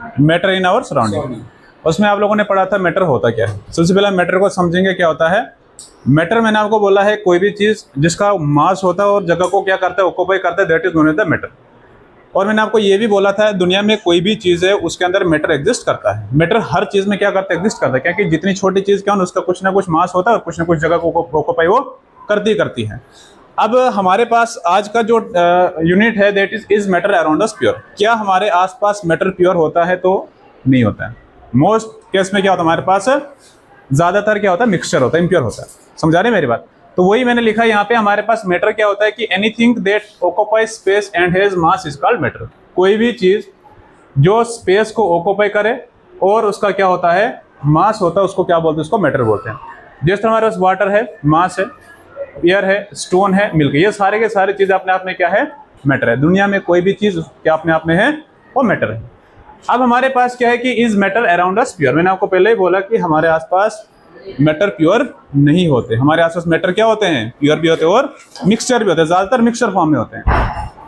Matter in our surrounding. उसमें आप लोगों ने पढ़ा था मैटर होता क्या है। सबसे पहले मैटर को समझेंगे क्या होता है। मैटर मैंने आपको बोला है कोई भी चीज जिसका मास होता है और जगह को क्या करता है, ऑक्यूपाई करता है, that is known as the matter. और मैंने आपको ये भी बोला था दुनिया में कोई भी चीज है उसके अंदर मैटर एग्जिस्ट करता है। मैटर हर चीज में क्या करता है, एग्जिस्ट करता है, क्योंकि जितनी छोटी चीज क्या है उसका कुछ ना कुछ मास होता है और कुछ ना कुछ जगह को ऑक्यूपाई वो करती है। अब हमारे पास आज का जो यूनिट है that is matter around us pure. क्या हमारे आसपास मैटर प्योर होता है? तो नहीं होता है। मोस्ट केस में क्या होता है हमारे पास, ज्यादातर क्या होता है, मिक्सचर होता है, इम्प्योर होता है। समझा रहे मेरी बात? तो वही मैंने लिखा यहाँ पे, हमारे पास मैटर क्या होता है कि anything that occupy space and has mass is called matter. कोई भी चीज जो स्पेस को ऑक्यूपाई करे और उसका क्या होता है, मास होता है, उसको क्या बोलते हैं, उसको मैटर बोलते हैं। जैसे हमारे पास वाटर है, मास है, एयर है, स्टोन है, मिल्क, ये सारे के सारे चीज अपने आप में क्या है, मैटर है। दुनिया में कोई भी चीज क्या अपने आप में है, वो मैटर है। अब हमारे पास क्या है कि is matter around us pure. मैंने आपको पहले ही बोला कि हमारे आसपास मैटर प्योर नहीं होते। हमारे आसपास मैटर क्या होते हैं, प्योर भी होते हैं और मिक्सचर भी होते हैं, ज्यादातर मिक्सचर फॉर्म में होते हैं।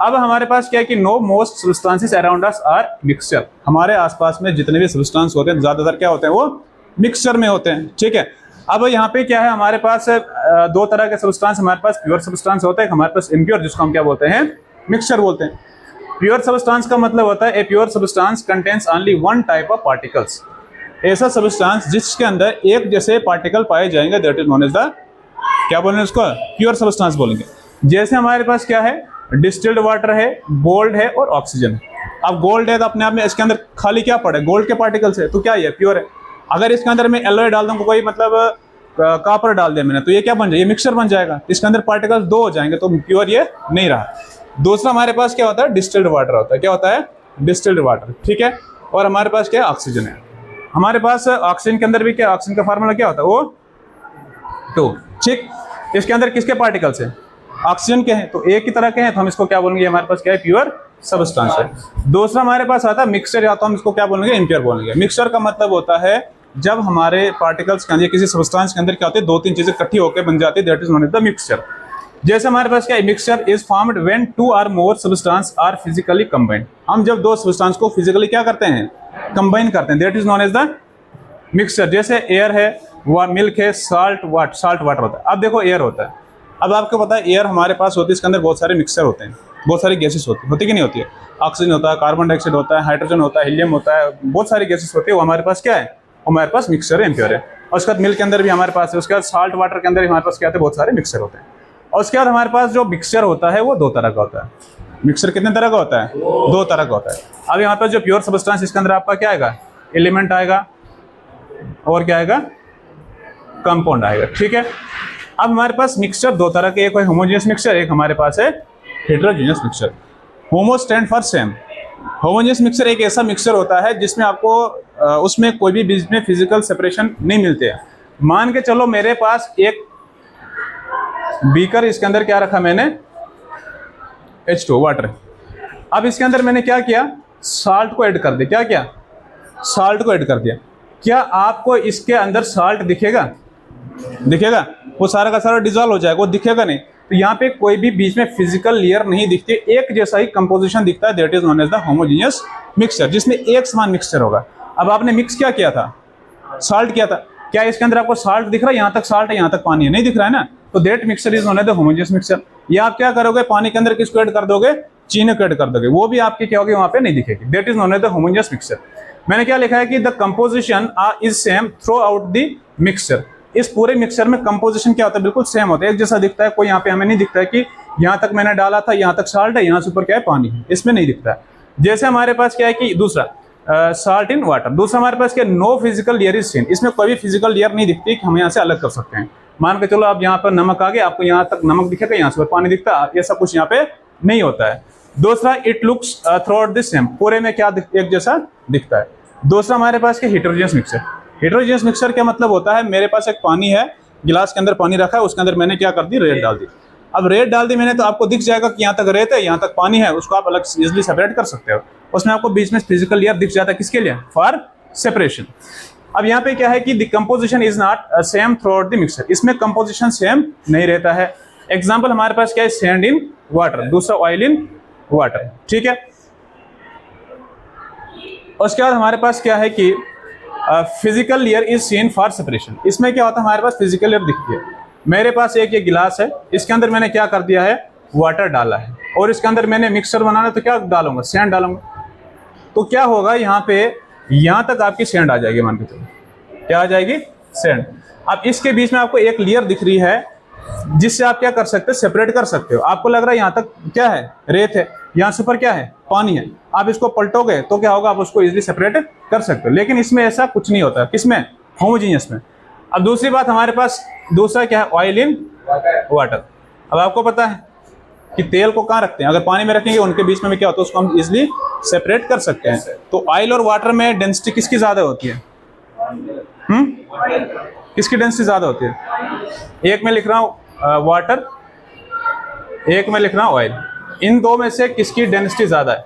अब हमारे पास क्या है कि no most substances around us are mixture. हमारे आसपास में जितने भी सब्सटेंस होते हैं ज्यादातर क्या होते हैं, वो मिक्सचर में होते हैं। ठीक है। अब यहाँ पे क्या है, हमारे पास दो तरह के सब्सटेंस हमारे पास प्योर सब्सटेंस होते हैं, हमारे पास इम्प्योर, जिसको हम क्या बोलते हैं, मिक्सचर बोलते हैं। प्योर सब्सटेंस का मतलब होता है a pure substance contains only one type of particles. ऐसा सब्सटेंस जिसके अंदर एक जैसे पार्टिकल पाए जाएंगे, that is known as the, क्या बोलेंगे उसको, प्योर सब्सटेंस बोलेंगे। जैसे हमारे पास क्या है, डिस्टिल्ड वाटर है, गोल्ड है और ऑक्सीजन है। अब गोल्ड है तो अपने आप में इसके अंदर खाली क्या पड़े, गोल्ड के पार्टिकल्स है, तो क्या ये प्योर है। अगर इसके अंदर मैं एलॉय डाल दूं, कोई मतलब कॉपर डाल दिया मैंने, तो ये क्या बन जाएगा, ये मिक्सचर बन जाएगा। इसके अंदर पार्टिकल्स दो हो जाएंगे, तो प्योर ये नहीं रहा। दूसरा हमारे पास क्या होता है, डिस्टिल्ड वाटर होता है। क्या होता है, डिस्टिल्ड वाटर। ठीक है। और हमारे पास क्या है, ऑक्सीजन है। हमारे पास ऑक्सीजन के अंदर भी क्या, ऑक्सीजन का फार्मूला क्या होता है, वो टू। ठीक। इसके अंदर किसके पार्टिकल्स है, ऑक्सीजन के हैं, तो एक ही तरह के हैं, तो हम इसको क्या बोलेंगे, हमारे पास क्या है, प्योर सब्सटेंस है। दूसरा हमारे पास आता है मिक्सचर, या तो हम इसको क्या बोलेंगे, इम्प्योर बोलेंगे। मिक्सचर का मतलब होता है जब हमारे पार्टिकल्स के अंदर किसी सब्सटेंस के अंदर क्या होते हैं, दो तीन चीजें इकट्ठी होकर बन जाती है, that is known as the mixture. जैसे हमारे पास क्या है, mixture is formed when two or more substance are physically combined. हम जब दो सब्सटेंस को फिजिकली क्या करते हैं, कंबाइन करते हैं, that is known as the mixture. जैसे एयर है, वह मिल्क है, साल्ट वाटर होता है। अब देखो एयर होता है, अब आपको पता है एयर हमारे पास होती है, इसके अंदर बहुत सारे मिक्सचर होते हैं, बहुत सारी गैसेस होती कि नहीं होती है। ऑक्सीजन होता है, कार्बन डाइऑक्साइड होता है, हाइड्रोजन होता है, हीलियम होता है, बहुत सारी गैसेस होती है। वो हमारे पास क्या है, हमारे पास मिक्सचर है, इम्प्योर है। और उसके बाद मिल्क के अंदर भी हमारे पास है, उसके बाद साल्ट वाटर के अंदर भी हमारे पास क्या होते हैं, बहुत सारे मिक्सचर होते हैं। और उसके बाद हमारे पास जो मिक्सचर होता है वो दो तरह का होता है। मिक्सचर कितने तरह का होता है, दो तरह का होता है। अब यहाँ पर जो प्योर सब्सटेंस, इसके अंदर आपका क्या आएगा, एलिमेंट आएगा और क्या आएगा, कंपाउंड आएगा। ठीक है। अब हमारे पास मिक्सचर दो तरह के, एक है होमोजेनियस मिक्सचर, एक हमारे पास है heterogeneous mixture. Homo stand for same. Homogeneous mixture एक ऐसा मिक्सचर होता है जिसमें आपको उसमें कोई भी बीच में फिजिकल सेपरेशन नहीं मिलते हैं। मान के चलो मेरे पास एक बीकर, इसके अंदर क्या रखा मैंने, H2 वाटर। अब इसके अंदर मैंने क्या किया, साल्ट को ऐड कर दिया। क्या किया, साल्ट को ऐड कर दिया। क्या आपको इसके अंदर साल्ट दिखेगा, दिखेगा, वो सारा का सारा डिजॉल्व हो जाएगा, वो दिखेगा नहीं। तो यहाँ पे कोई भी बीच में फिजिकल लेयर नहीं दिखती, एक जैसा ही कंपोजिशन दिखता है, that is known as the homogeneous mixture, जिसमें एक समान मिक्सचर होगा। अब आपने मिक्स क्या किया था, साल्ट किया था। क्या इसके अंदर आपको साल्ट दिख रहा है, यहाँ तक साल्ट है, यहाँ तक पानी है, नहीं दिख रहा है ना, तो that mixture is known as the homogeneous mixture. या आप क्या करोगे, पानी के अंदर किसको ऐड कर दोगे, चीनी को ऐड कर दोगे, वो भी आपकी क्या होगी, वहां पे नहीं दिखेगी, that is known as the homogeneous mixture. मैंने क्या लिखा है कि the composition is same throughout the mixture. इस पूरे मिक्सचर में कंपोजिशन क्या होता है, बिल्कुल सेम होता है, एक जैसा दिखता है। कोई यहाँ पे हमें नहीं दिखता है कि यहाँ तक मैंने डाला था, यहाँ तक साल्ट है, यहाँ से ऊपर क्या है, पानी है, इसमें नहीं दिखता है। जैसे हमारे पास क्या है कि दूसरा साल्ट इन वाटर, दूसरा हमारे पास क्या, no physical layer is seen. इसमें कोई भी फिजिकल लेयर नहीं दिखती कि हम यहाँ से अलग कर सकते हैं। मान के चलो आप यहाँ पर नमक आ गया, आपको यहाँ तक नमक दिखेगा, यहाँ से पानी दिखता है, ऐसा कुछ यहाँ पे नहीं होता है। दूसरा it looks through out the same, पूरे में क्या एक जैसा दिखता है। दूसरा हमारे पास क्या, हेटेरोजेनियस मिक्सचर। हेटेरोजेनियस मिक्सचर क्या मतलब होता है, मेरे पास एक पानी है, गिलास के अंदर पानी रखा है, उसके अंदर मैंने क्या कर दी, रेत डाल दी। अब रेत डाल दी मैंने, तो आपको दिख जाएगा कि यहाँ तक रेत है, यहाँ तक पानी है, उसको आप अलग इजिली सेपरेट कर सकते हो। उसमें आपको बीच में फिजिकल लेयर दिख जाता है, किसके लिए, फॉर सेपरेशन। अब यहाँ पे क्या है कि the composition is not same throughout the mixture, इसमें कंपोजिशन सेम नहीं रहता है। एग्जाम्पल हमारे पास क्या है, सैंड इन वाटर, दूसरा ऑयल इन वाटर। ठीक है। उसके बाद हमारे पास क्या है कि physical layer is scene for separation. इसमें क्या होता है, हमारे पास फिजिकल लेयर दिखती है। मेरे पास एक ये गिलास है, इसके अंदर मैंने क्या कर दिया है, वाटर डाला है, और इसके अंदर मैंने मिक्सचर बनाना है तो क्या डालूंगा, सैंड डालूंगा। तो क्या होगा, यहाँ पे यहाँ तक आपकी सैंड आ जाएगी, मान के चलो क्या आ जाएगी, सैंड। अब इसके बीच में आपको एक लेयर दिख रही है जिससे आप क्या कर सकते हो, सेपरेट कर सकते हो। आपको लग रहा है यहाँ तक क्या है, रेत है, यहाँ से ऊपर क्या है, पानी है। आप इसको पलटोगे तो क्या होगा, आप उसको इजीली सेपरेट कर सकते हो। लेकिन इसमें ऐसा कुछ नहीं होता, किसमें, होमोजीनियस में। अब दूसरी बात हमारे पास दूसरा क्या है, ऑयल इन वाटर। अब आपको पता है कि तेल को कहाँ रखते हैं, अगर पानी में रखेंगे उनके बीच में क्या होता है, उसको हम इजीली सेपरेट कर सकते हैं। तो ऑयल और वाटर में डेंसिटी किसकी ज्यादा होती है, किसकी डेंसिटी ज्यादा होती है? एक में लिख रहा हूं वाटर, एक में लिख रहा हूं ऑयल। इन दो में से किसकी डेंसिटी ज्यादा है?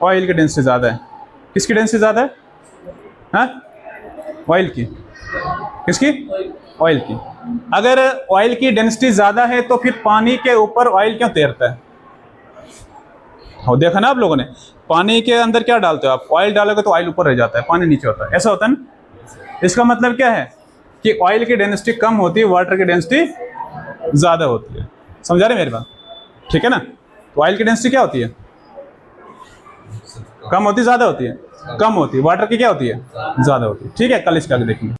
ऑयल की डेंसिटी ज्यादा है। किसकी डेंसिटी ज्यादा है? ऑयल की। किसकी? ऑयल की। अगर ऑयल की डेंसिटी ज्यादा है तो फिर पानी के ऊपर ऑयल क्यों तैरता है? हो देखा ना आप लोगों ने, पानी के अंदर क्या डालते हो आप, ऑयल डालोगे तो ऑयल ऊपर रह जाता है, पानी नीचे होता है, ऐसा होता है ना। इसका मतलब क्या है कि ऑयल की डेंसिटी कम होती है, वाटर की डेंसिटी ज्यादा होती है। समझा रहे मेरी बात? ठीक है ना। तो ऑयल की डेंसिटी क्या होती है, कम होती, ज्यादा होती है, कम होती है। वाटर की क्या होती है, ज्यादा होती है। ठीक है, कल इसका आगे देखेंगे।